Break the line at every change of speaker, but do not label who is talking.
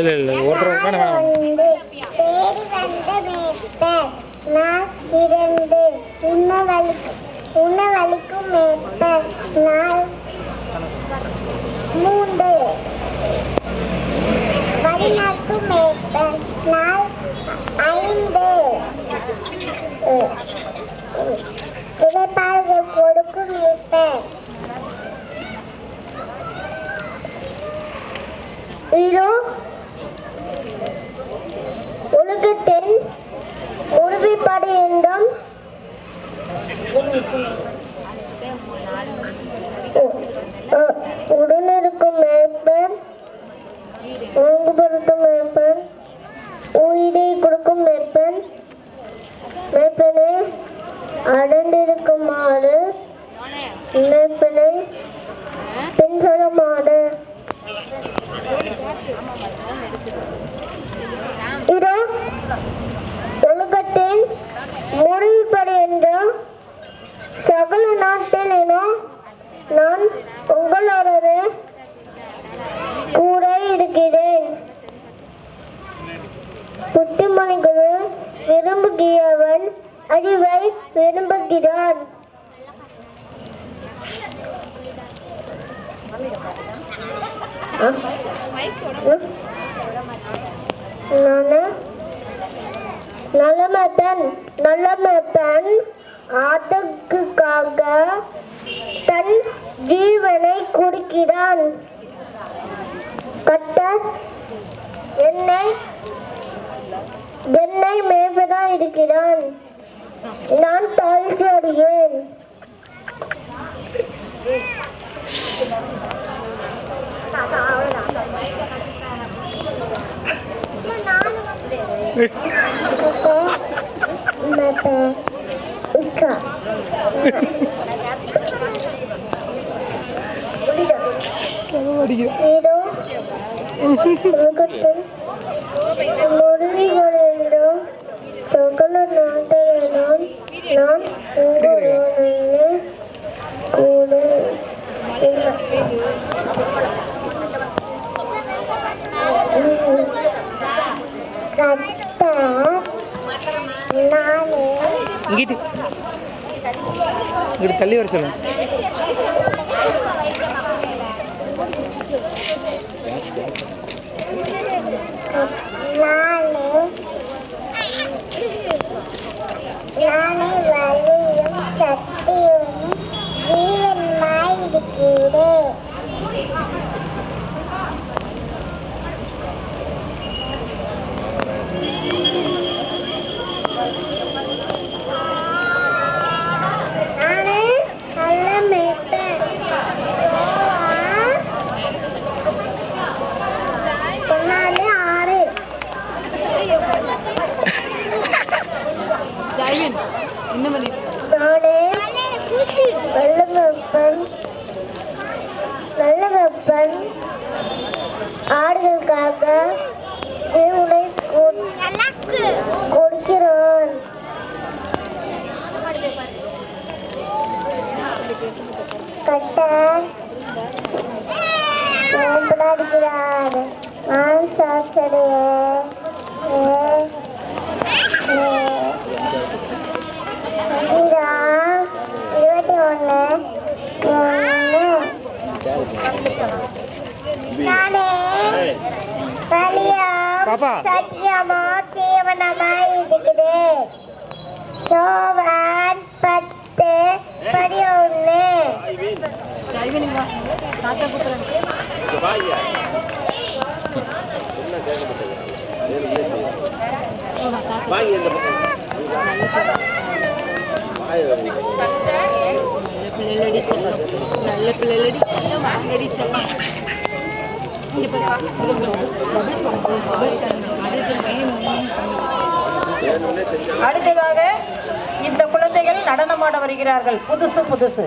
இல்லை இல்லை ஒருத்தர் வேணாம்
உணவளிக்கும் மேற்பர் நாள் 3 வழிநடக்கும் மேற்பர் நாள் 5 இடைப்பாடுகள் கொடுக்கும் மேற்பர் இதோ உலகத்தின் உறுதிப்படி என்றும் உடனிருக்கும் மேற்பர் ஓங்குபடுத்தும் மேற்பர் உயிரை கொடுக்கும் மேற்பர் மேற்பனை அடர்ந்திருக்குமாறு மேற்பனை பின்சொல்லுமாறு இதோ உலகத்தின் முடிவுப்படி என்றும் சகல நாட்டிலும் நான் உங்களோடு கூட இருக்கிறேன். புத்திமணிகளை விரும்புகிறவன் அறிவை விரும்புகிறான். நல்லமப்பன் ஆட்டுக்காக தன் ஜீவனை கொடுக்கிறான். கர்த்தர் என்னை மேய்ப்பதா இருக்கிறான். நான் தாழ்ச்சி அடையேன். இதோ உலகத்தில் முடிவுகளிலும் சகல நாட்டிலும் நான் உங்களோடு கூட
இங்கிட்டு தள்ளி வர சொல்லுங்க.
நானே வழியும் சக்தியும் ஜீவனுமாய் இருக்கிறேன். நல்லவப்பன் ஆடுகளுக்காக தேவனை கொடுக்கிறான். கர்த்தர் பயன்படுகிறார். நான் சாட்சியடைய 21 நானே வழியும் சத்தியமும் ஜீவனுமாய் இருக்கிறேன். யோவான் 10:11.
நல்ல பிள்ளைடி செல்லம் வாங்கடி செல்லம். அடுத்ததாக இந்த குழந்தைகள் நடனமாட வருகிறார்கள். புதுசு